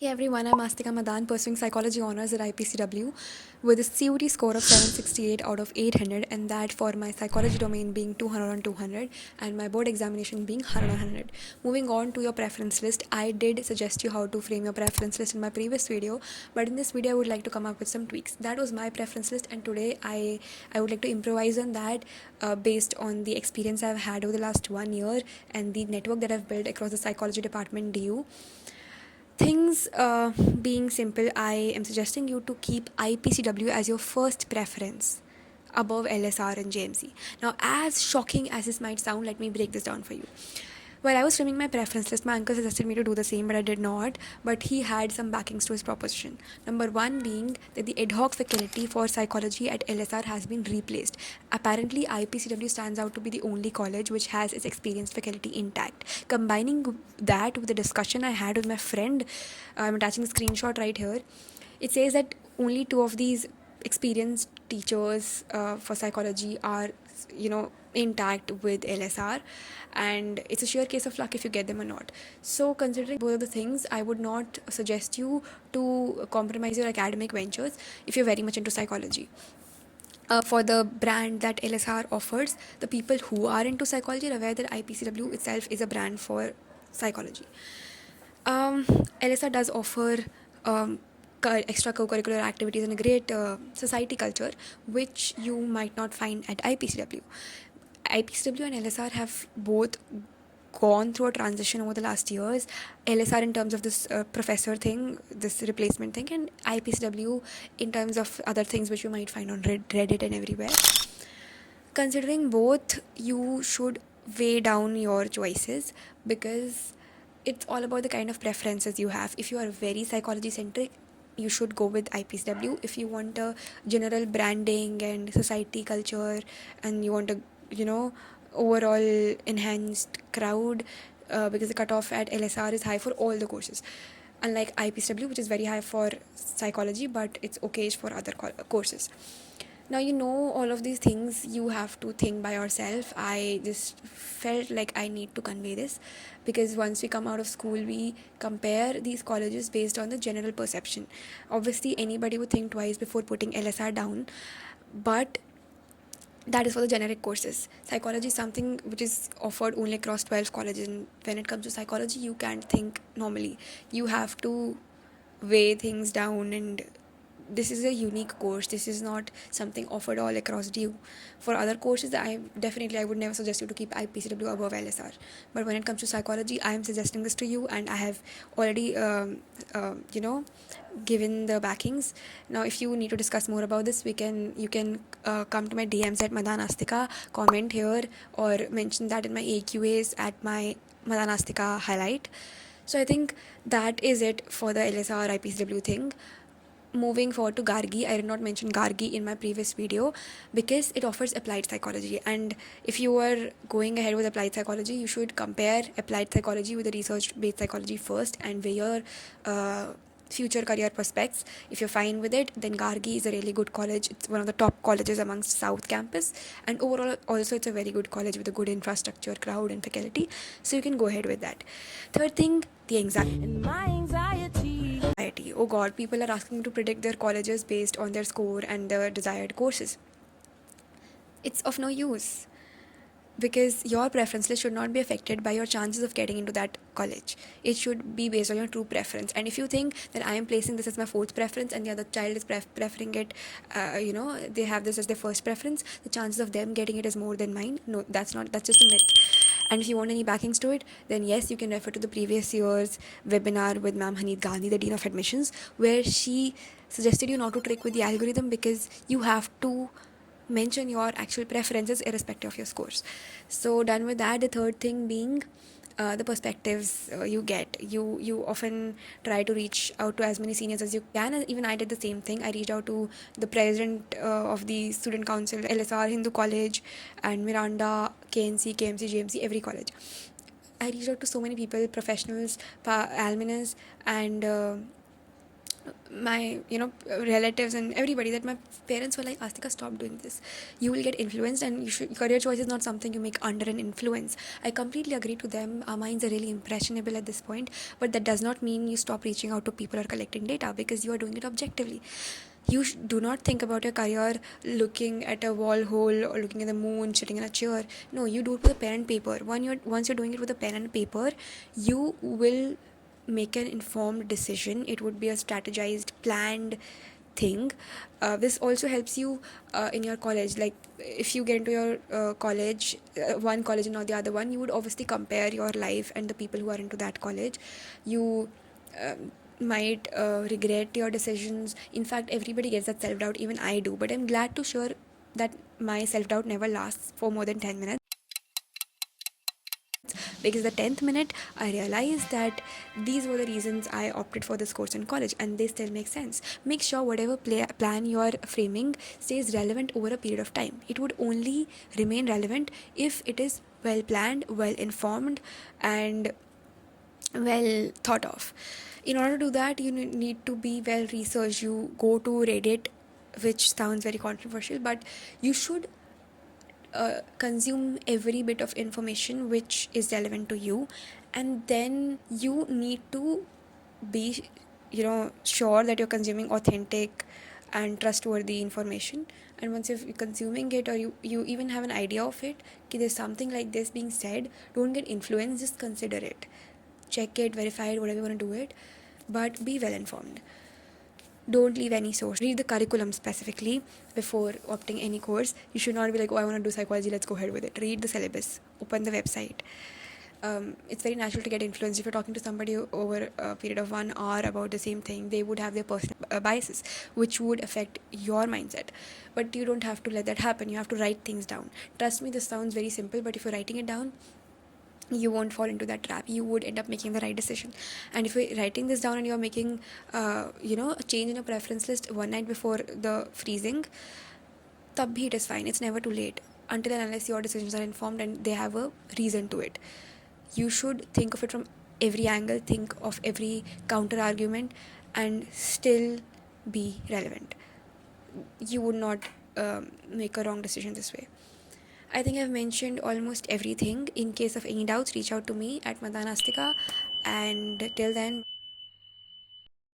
Hey everyone, I'm Astika Madan, pursuing psychology honors at IPCW with a CUT score of 768 out of 800, and that for my psychology domain being 200 on 200 and my board examination being 100 on 100. Moving on to your preference list, I did suggest you how to frame your preference list in my previous video, but in this video I would like to come up with some tweaks. That was my preference list, and today I would like to improvise on that based on the experience I've had over the last 1 year and the network that I've built across the psychology department DU. Things being simple, I am suggesting you to keep IPCW as your first preference above LSR and JMC. Now, as shocking as this might sound, let me break this down for you. While I was framing my preference list, my uncle suggested me to do the same, but I did not. But he had some backings to his proposition. Number one being that the ad hoc faculty for psychology at LSR has been replaced. Apparently, IPCW stands out to be the only college which has its experienced faculty intact. Combining that with the discussion I had with my friend, I'm attaching the screenshot right here. It says that only two of these experienced teachers for psychology are, intact with LSR, and it's a sheer case of luck if you get them or not. So, considering both of the things, I would not suggest you to compromise your academic ventures if you're very much into psychology. For the brand that LSR offers, the people who are into psychology are aware that IPCW itself is a brand for psychology. LSR does offer extra co-curricular activities and a great society culture, which you might not find at IPCW. IPCW and LSR have both gone through a transition over the last years. LSR in terms of this professor thing, this replacement thing, and IPCW in terms of other things which you might find on Reddit and everywhere. Considering both, you should weigh down your choices because it's all about the kind of preferences you have. If you are very psychology centric, you should go with IPCW. If you want a general branding and society culture and you want a, overall enhanced crowd, because the cutoff at LSR is high for all the courses. Unlike IPCW, which is very high for psychology, but it's okay for other courses. Now, all of these things you have to think by yourself. I just felt like I need to convey this because once we come out of school, we compare these colleges based on the general perception. Obviously, anybody would think twice before putting LSR down, but that is for the generic courses. Psychology is something which is offered only across 12 colleges, and when it comes to psychology, you can't think normally. You have to weigh things down, and this is a unique course. This is not something offered all across DU. For other courses, I would never suggest you to keep IPCW above LSR. But when it comes to psychology, I am suggesting this to you, and I have already, given the backings. Now, if you need to discuss more about this, you can come to my DMs at Madan Astika, comment here, or mention that in my AQAs at my Madan Astika highlight. So I think that is it for the LSR IPCW thing. Moving forward to Gargi, I did not mention Gargi in my previous video because it offers applied psychology, and if you are going ahead with applied psychology, you should compare applied psychology with the research-based psychology first and weigh your future career prospects. If you're fine with it, then Gargi is a really good college. It's one of the top colleges amongst South Campus, and overall also it's a very good college with a good infrastructure, crowd and faculty, so you can go ahead with that. Third thing, the anxiety. Oh god, people are asking me to predict their colleges based on their score and their desired courses. It's of no use because your preference list should not be affected by your chances of getting into that college. It should be based on your true preference. And if you think that I am placing this as my fourth preference and the other child is preferring it, they have this as their first preference, the chances of them getting it is more than mine. No, that's just a myth. And if you want any backings to it, then yes, you can refer to the previous year's webinar with Ma'am Haneed Gandhi, the Dean of Admissions, where she suggested you not to trick with the algorithm because you have to mention your actual preferences irrespective of your scores. So done with that, the third thing being the perspectives you get. You often try to reach out to as many seniors as you can, and even I did the same thing. I reached out to the president of the student council, LSR, Hindu College, and Miranda, KNC, KMC, JMC, every college. I reached out to so many people, professionals, alumnus, and my relatives and everybody, that my parents were like, Astika, stop doing this, you will get influenced, and career choice is not something you make under an influence. I completely agree to them. Our minds are really impressionable at this point, but that does not mean you stop reaching out to people or collecting data, because you are doing it objectively. You do not think about your career looking at a wall hole or looking at the moon sitting in a chair. No, you do it with a pen and paper. Once you're doing it with a pen and paper, you will make an informed decision. It would be a strategized, planned thing. This also helps you in your college. Like, if you get into your college, one college and not the other one, you would obviously compare your life and the people who are into that college. You might regret your decisions. In fact, everybody gets that self doubt, even I do. But I'm glad to share that my self doubt never lasts for more than 10 minutes, because the 10th minute I realized that these were the reasons I opted for this course in college, and they still make sense. Make sure whatever plan you are framing stays relevant over a period of time. It would only remain relevant if it is well planned, well informed, and well thought of. In order to do that, you need to be well researched. You go to Reddit, which sounds very controversial, but you should consume every bit of information which is relevant to you, and then you need to be sure that you're consuming authentic and trustworthy information. And once you're consuming it, or you even have an idea of it, okay, there's something like this being said, don't get influenced, just consider it, check it, verify it, whatever you want to do it, but be well informed. Don't leave any source. Read the curriculum specifically before opting any course. You should not be like, oh, I want to do psychology, let's go ahead with it. Read the syllabus, open the website. It's very natural to get influenced. If you're talking to somebody over a period of 1 hour about the same thing, they would have their personal biases, which would affect your mindset. But you don't have to let that happen. You have to write things down. Trust me, this sounds very simple, but if you're writing it down, you won't fall into that trap. You would end up making the right decision. And if you're writing this down and you're making a change in your preference list one night before the freezing, tab bhi it is fine. It's never too late, until and unless your decisions are informed and they have a reason to it. You should think of it from every angle, think of every counter argument, and still be relevant. You would not make a wrong decision this way. I think I've mentioned almost everything. In case of any doubts, reach out to me at Madanastika. And till then,